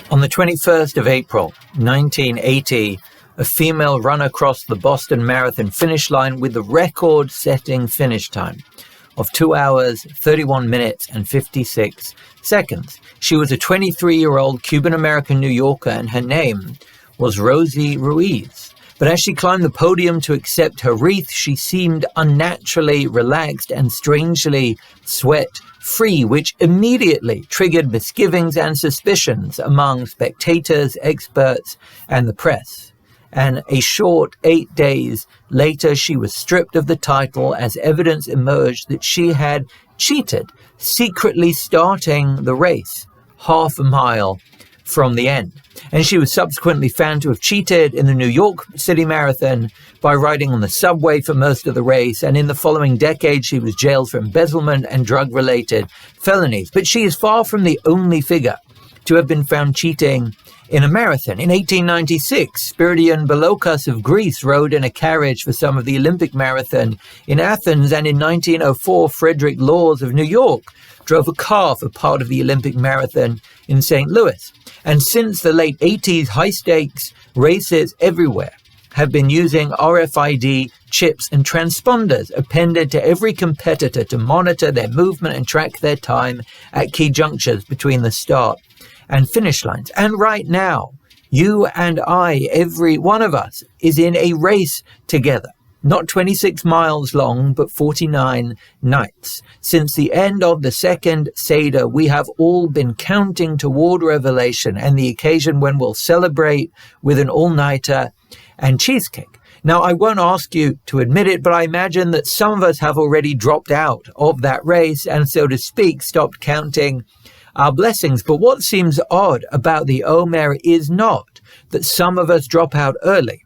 On the 21st of April, 1980, a female ran across the Boston Marathon finish line with the record-setting finish time of 2 hours, 31 minutes, and 56 seconds. She was a 23-year-old Cuban-American New Yorker, and her name was Rosie Ruiz. But as she climbed the podium to accept her wreath, she seemed unnaturally relaxed and strangely sweat-free, which immediately triggered misgivings and suspicions among spectators, experts, and the press. And a short 8 days later, she was stripped of the title as evidence emerged that she had cheated, secretly starting the race half a mile from the end. And she was subsequently found to have cheated in the New York City Marathon by riding on the subway for most of the race. And in the following decade, she was jailed for embezzlement and drug-related felonies. But she is far from the only figure to have been found cheating in a marathon. In 1896, Spiridion Belokas of Greece rode in a carriage for some of the Olympic marathon in Athens. And in 1904, Frederick Laws of New York drove a car for part of the Olympic marathon in St. Louis. And since the late 80s, high-stakes races everywhere have been using RFID chips and transponders appended to every competitor to monitor their movement and track their time at key junctures between the start and finish lines. And right now, you and I, every one of us, is in a race together. Not 26 miles long, but 49 nights. Since the end of the second Seder, we have all been counting toward Revelation and the occasion when we'll celebrate with an all-nighter and cheesecake. Now, I won't ask you to admit it, but I imagine that some of us have already dropped out of that race and, so to speak, stopped counting our blessings. But what seems odd about the Omer is not that some of us drop out early.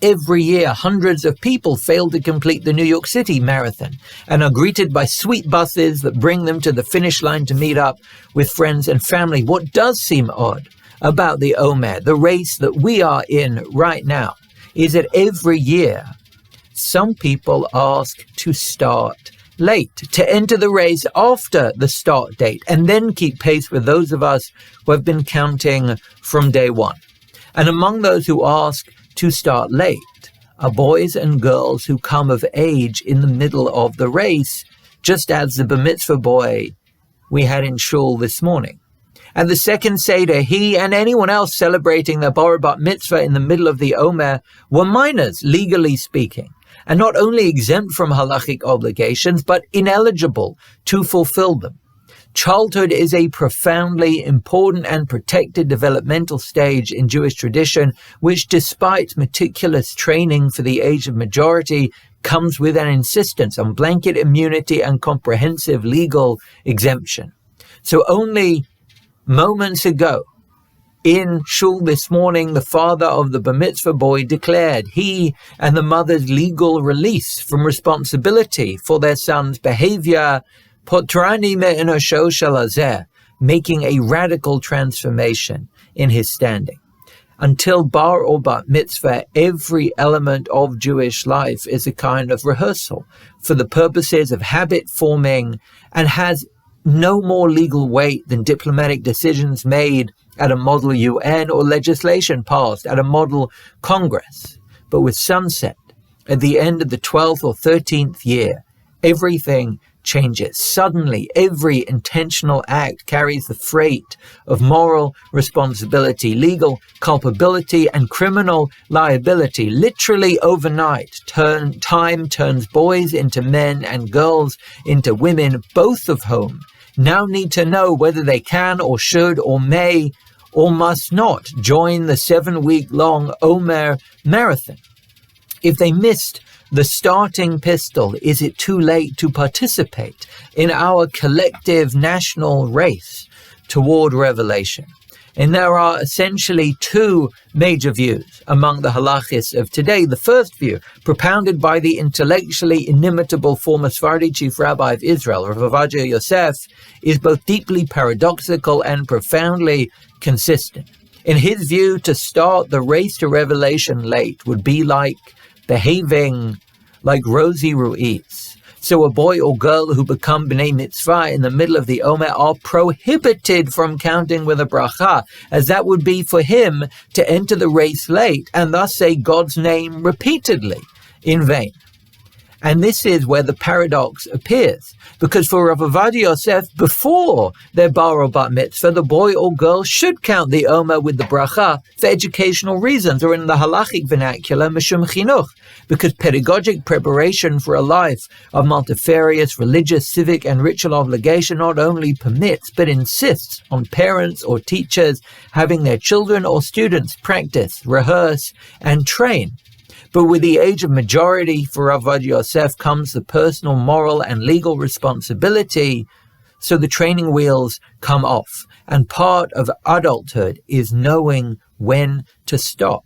Every year, hundreds of people fail to complete the New York City Marathon and are greeted by sweet buses that bring them to the finish line to meet up with friends and family. What does seem odd about the Omer, the race that we are in right now, is that every year, some people ask to start late, to enter the race after the start date, and then keep pace with those of us who have been counting from day one. And among those who ask to start late are boys and girls who come of age in the middle of the race, just as the bar mitzvah boy we had in shul this morning. At the second Seder, he and anyone else celebrating their bar or bat mitzvah in the middle of the Omer were minors, legally speaking, and not only exempt from halachic obligations, but ineligible to fulfill them. Childhood is a profoundly important and protected developmental stage in Jewish tradition, which, despite meticulous training for the age of majority, comes with an insistence on blanket immunity and comprehensive legal exemption. So only moments ago, in shul this morning, the father of the bar mitzvah boy declared he and the mother's legal release from responsibility for their son's behavior, Potrani me'enosho shalazeh, making a radical transformation in his standing. Until bar or bat mitzvah, every element of Jewish life is a kind of rehearsal for the purposes of habit forming and has no more legal weight than diplomatic decisions made at a model UN or legislation passed at a model Congress. But with sunset, at the end of the 12th or 13th year, everything changes. Suddenly, every intentional act carries the freight of moral responsibility, legal culpability, and criminal liability. Literally overnight, time turns boys into men and girls into women, both of whom now need to know whether they can or should or may or must not join the 7-week-long Omer Marathon. If they missed the starting pistol, is it too late to participate in our collective national race toward revelation? And there are essentially two major views among the halachis of today. The first view, propounded by the intellectually inimitable former Sephardi chief rabbi of Israel, Rav Ovadia Yosef, is both deeply paradoxical and profoundly consistent. In his view, to start the race to revelation late would be like behaving like Rosie Ruiz, So a boy or girl who become B'nai Mitzvah in the middle of the Omer are prohibited from counting with a bracha, as that would be for him to enter the race late and thus say God's name repeatedly in vain. And this is where the paradox appears, because for Rav Ovadia Yosef, before their bar or bat mitzvah, the boy or girl should count the Omer with the bracha for educational reasons, or in the halachic vernacular, mishum chinuch, because pedagogic preparation for a life of multifarious religious, civic, and ritual obligation not only permits, but insists on parents or teachers having their children or students practice, rehearse, and train. But with the age of majority for Rav Ovadia Yosef comes the personal, moral, and legal responsibility, so the training wheels come off. And part of adulthood is knowing when to stop.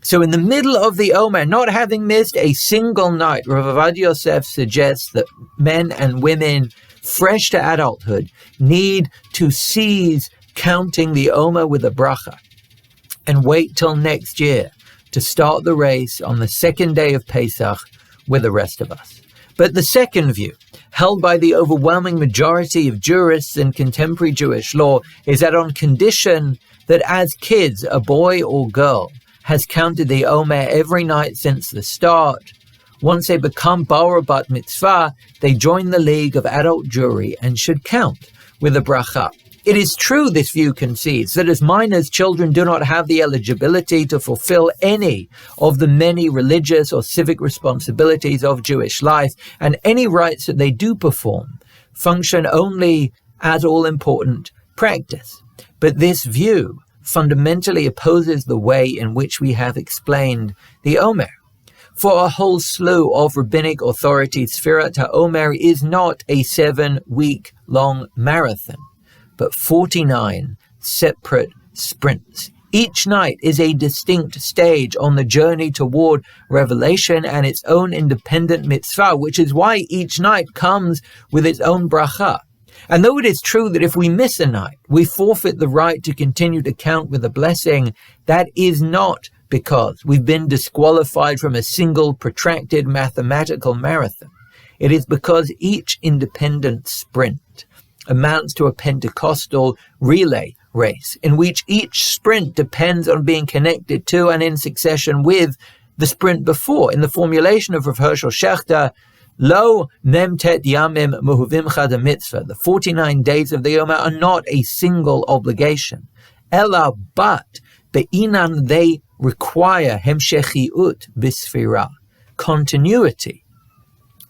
So in the middle of the Omer, not having missed a single night, Rav Ovadia Yosef suggests that men and women fresh to adulthood need to cease counting the Omer with a bracha and wait till next year to start the race on the second day of Pesach with the rest of us. But the second view, held by the overwhelming majority of jurists in contemporary Jewish law, is that on condition that as kids, a boy or girl has counted the Omer every night since the start, once they become bar or bat mitzvah, they join the league of adult Jewry and should count with a bracha. It is true, this view concedes, that as minors, children do not have the eligibility to fulfill any of the many religious or civic responsibilities of Jewish life, and any rites that they do perform function only as all-important practice. But this view fundamentally opposes the way in which we have explained the Omer. For a whole slew of rabbinic authorities, Sfirat HaOmer is not a 7-week-long marathon, but 49 separate sprints. Each night is a distinct stage on the journey toward revelation and its own independent mitzvah, which is why each night comes with its own bracha. And though it is true that if we miss a night, we forfeit the right to continue to count with a blessing, that is not because we've been disqualified from a single protracted mathematical marathon. It is because each independent sprint amounts to a Pentecostal relay race, in which each sprint depends on being connected to and in succession with the sprint before. In the formulation of Rav Hershel Schachter, Lo mem tet yamim muhuvimcha de mitzvah, the 49 days of the Omer are not a single obligation. Ella, but be'inan they require hemshechiut bisfirah, continuity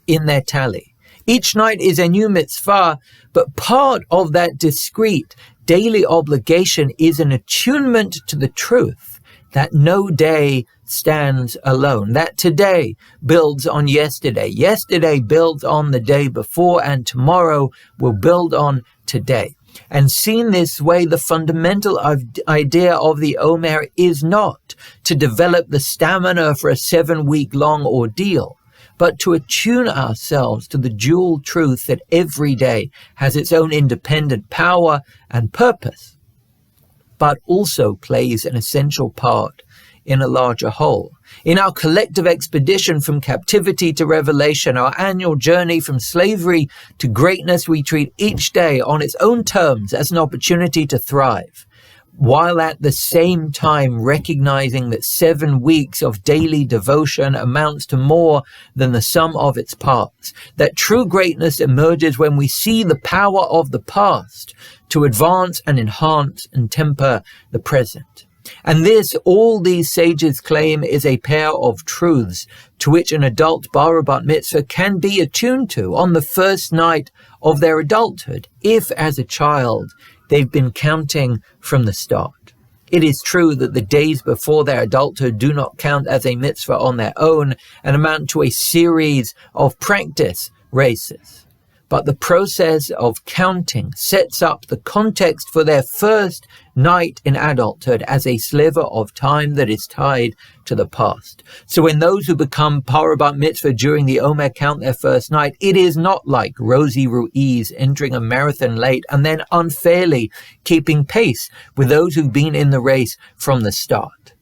in their tally. Each night is a new mitzvah, but part of that discrete daily obligation is an attunement to the truth that no day stands alone, that today builds on yesterday, yesterday builds on the day before, and tomorrow will build on today. And seen this way, the fundamental idea of the Omer is not to develop the stamina for a 7-week-long ordeal, but to attune ourselves to the dual truth that every day has its own independent power and purpose, but also plays an essential part in a larger whole. In our collective expedition from captivity to revelation, our annual journey from slavery to greatness, we treat each day on its own terms as an opportunity to thrive, while at the same time recognizing that 7 weeks of daily devotion amounts to more than the sum of its parts, that true greatness emerges when we see the power of the past to advance and enhance and temper the present. And this, all these sages claim, is a pair of truths to which an adult bar or bat mitzvah can be attuned to on the first night of their adulthood, if as a child they've been counting from the start. It is true that the days before their adulthood do not count as a mitzvah on their own and amount to a series of practice races. But the process of counting sets up the context for their first night in adulthood as a sliver of time that is tied to the past. So when those who become bar or bat mitzvah during the Omer count their first night, it is not like Rosie Ruiz entering a marathon late and then unfairly keeping pace with those who've been in the race from the start.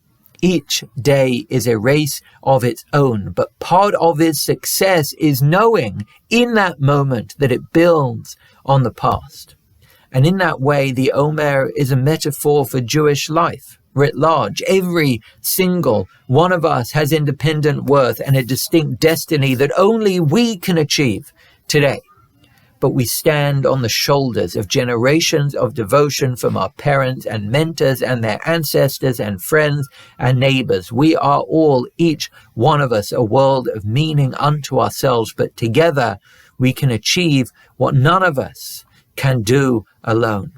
Each day is a race of its own, but part of its success is knowing in that moment that it builds on the past. And in that way, the Omer is a metaphor for Jewish life writ large. Every single one of us has independent worth and a distinct destiny that only we can achieve today. But we stand on the shoulders of generations of devotion from our parents and mentors and their ancestors and friends and neighbors. We are all, each one of us, a world of meaning unto ourselves, but together we can achieve what none of us can do alone.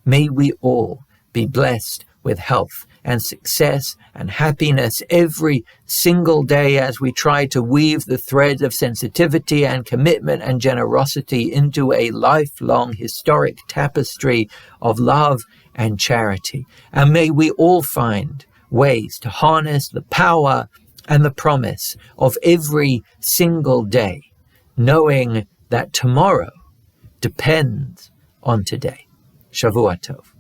May we all be blessed with health and success and happiness every single day as we try to weave the threads of sensitivity and commitment and generosity into a lifelong historic tapestry of love and charity. And may we all find ways to harness the power and the promise of every single day, knowing that tomorrow depends on today. Shavua Tov.